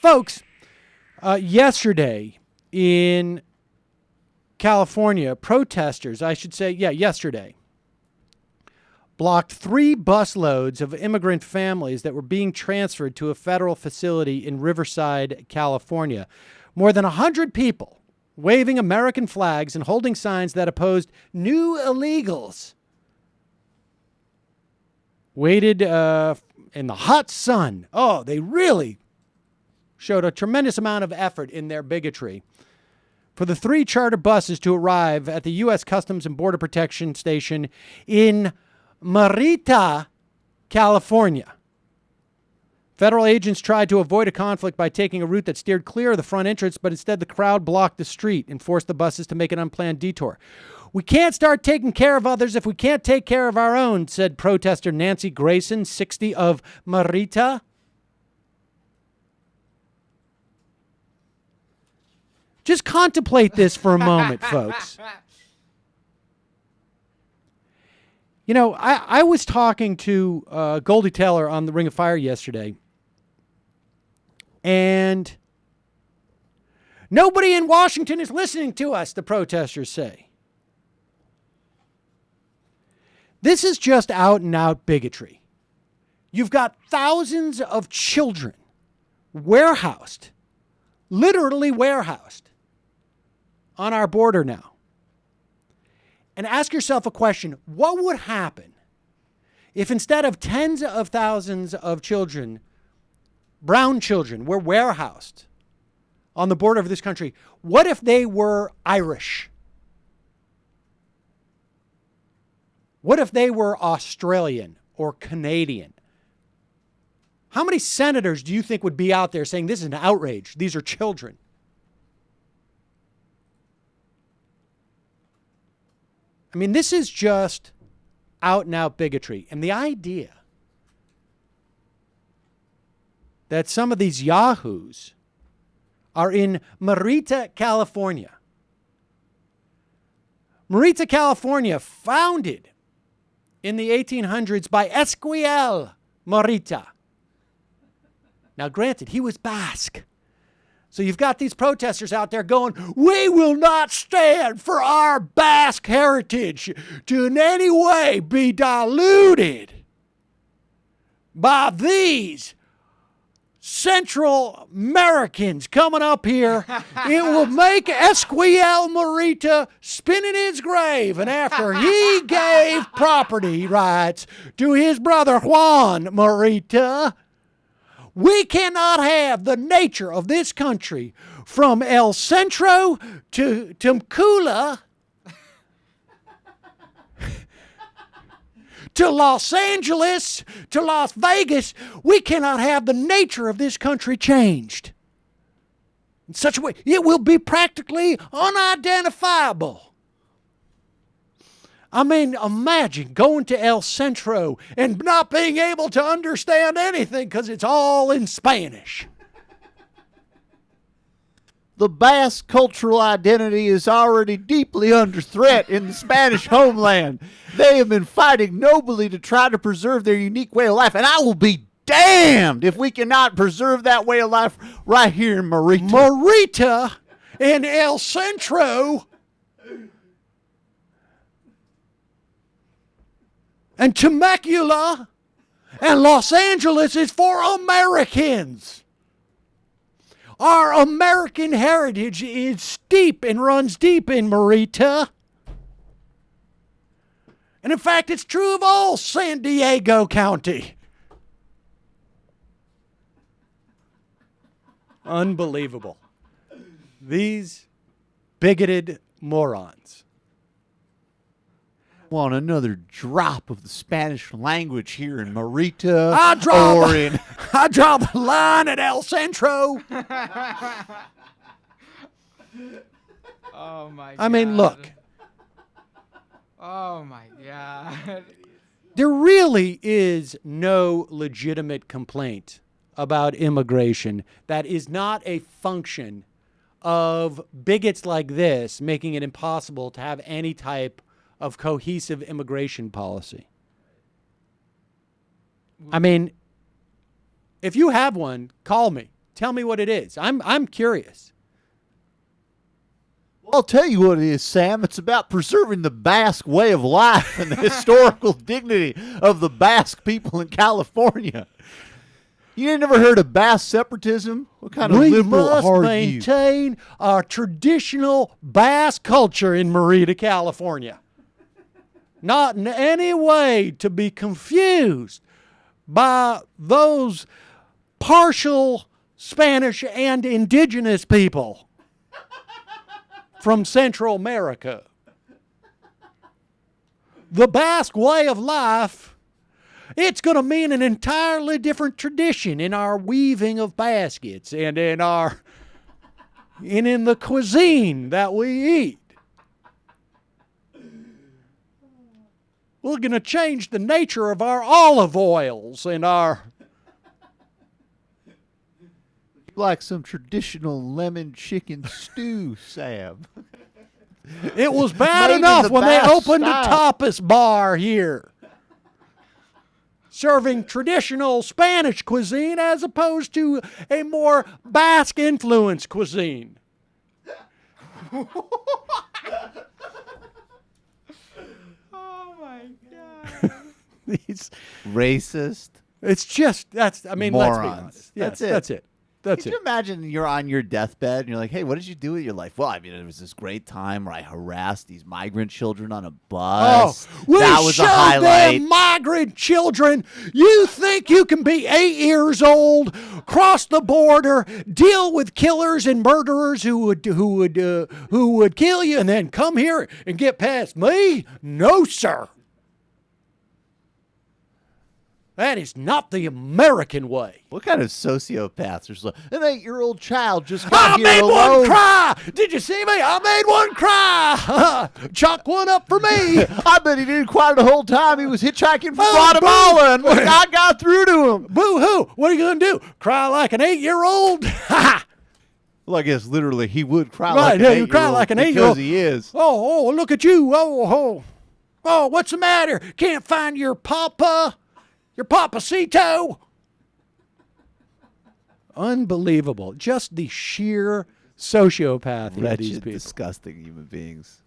Folks, yesterday in California, protesters, yesterday, blocked 3 busloads of immigrant families that were being transferred to a federal facility in Riverside, California. More than 100 people waving American flags and holding signs that opposed new illegals waited in the hot sun. Oh, they really showed a tremendous amount of effort in their bigotry for the 3 charter buses to arrive at the U.S. Customs and Border Protection Station in Murrieta, California. Federal agents tried to avoid a conflict by taking a route that steered clear of the front entrance, but instead the crowd blocked the street and forced the buses to make an unplanned detour. We can't start taking care of others if we can't take care of our own, said protester Nancy Grayson, 60, of Murrieta. Just contemplate this for a moment, folks. You know, I was talking to Goldie Taylor on the Ring of Fire yesterday, and nobody in Washington is listening to us, the protesters say. This is just out-and-out bigotry. You've got thousands of children warehoused, literally warehoused, on our border now. And ask yourself a question. What would happen if instead of tens of thousands of children, brown children, were warehoused on the border of this country? What if they were Irish? What if they were Australian or Canadian? How many senators do you think would be out there saying this is an outrage? These are children. I mean, this is just out-and-out bigotry. And the idea that some of these yahoos are in Murrieta, California. Murrieta, California, founded in the 1800s by Esquiel Murrieta. Now, granted, he was Basque. So you've got these protesters out there going, we will not stand for our Basque heritage to in any way be diluted by these Central Americans coming up here. It will make Esquiel Murrieta spin in his grave. And after he gave property rights to his brother Juan Murrieta, we cannot have the nature of this country from El Centro to Temecula to Los Angeles to Las Vegas. We cannot have the nature of this country changed in such a way it will be practically unidentifiable. I mean, imagine going to El Centro and not being able to understand anything because it's all in Spanish. The Basque cultural identity is already deeply under threat in the Spanish homeland. They have been fighting nobly to try to preserve their unique way of life, and I will be damned if we cannot preserve that way of life right here in Murrieta. Murrieta and El Centro and Temecula and Los Angeles is for Americans. Our American heritage is steep and runs deep in Murrieta. And in fact, it's true of all San Diego County. Unbelievable. These bigoted morons. Want another drop of the Spanish language here in Murrieta? I draw the line at El Centro. Oh my God. I mean, look. Oh my God. There really is no legitimate complaint about immigration that is not a function of bigots like this making it impossible to have any type of cohesive immigration policy. I mean, if you have one, call me. Tell me what it is. I'm curious. I'll tell you what it is, Sam. It's about preserving the Basque way of life and the historical dignity of the Basque people in California. You ain't never heard of Basque separatism? What kind of We liberal must are you? maintain our traditional Basque culture in Murrieta, California. Not in any way to be confused by those partial Spanish and indigenous people from Central America. The Basque way of life, it's going to mean an entirely different tradition in our weaving of baskets and in the cuisine that we eat. We're going to change the nature of our olive oils and our... Like some traditional lemon chicken stew, Sam. It was bad Made in enough the when they Basque opened a style. tapas bar here, serving traditional Spanish cuisine as opposed to a more Basque influenced cuisine. Oh my God. Racist. It's just, let's be Morons. honest. Yes, That's it. That's it. That's Could it. you imagine you're on your deathbed and you're like, hey, what did you do with your life? Well, I mean, it was this great time where I harassed these migrant children on a bus. We That was a showed highlight. them migrant children. You think you can be 8 years old, cross the border, deal with killers and murderers who would kill you, and then come here and get past me? No, sir. That is not the American way. What kind of sociopaths are so? An 8-year-old child just I got here made alone. one cry. Did you see me? I made one cry. Chalk one up for me. I bet he didn't cry the whole time. He was hitchhiking from Oh, Guatemala, and look, I got through to him. Boo-hoo. What are you going to do? Cry like an 8-year-old? Well, I guess literally he would cry Right, like an yeah, 8-year-old you cry like an 8-year-old. because he is. Oh, look at you. Oh, what's the matter? Can't find your papa? Your papacito? Unbelievable. Just the sheer sociopathy of these Wretched, people. disgusting human beings.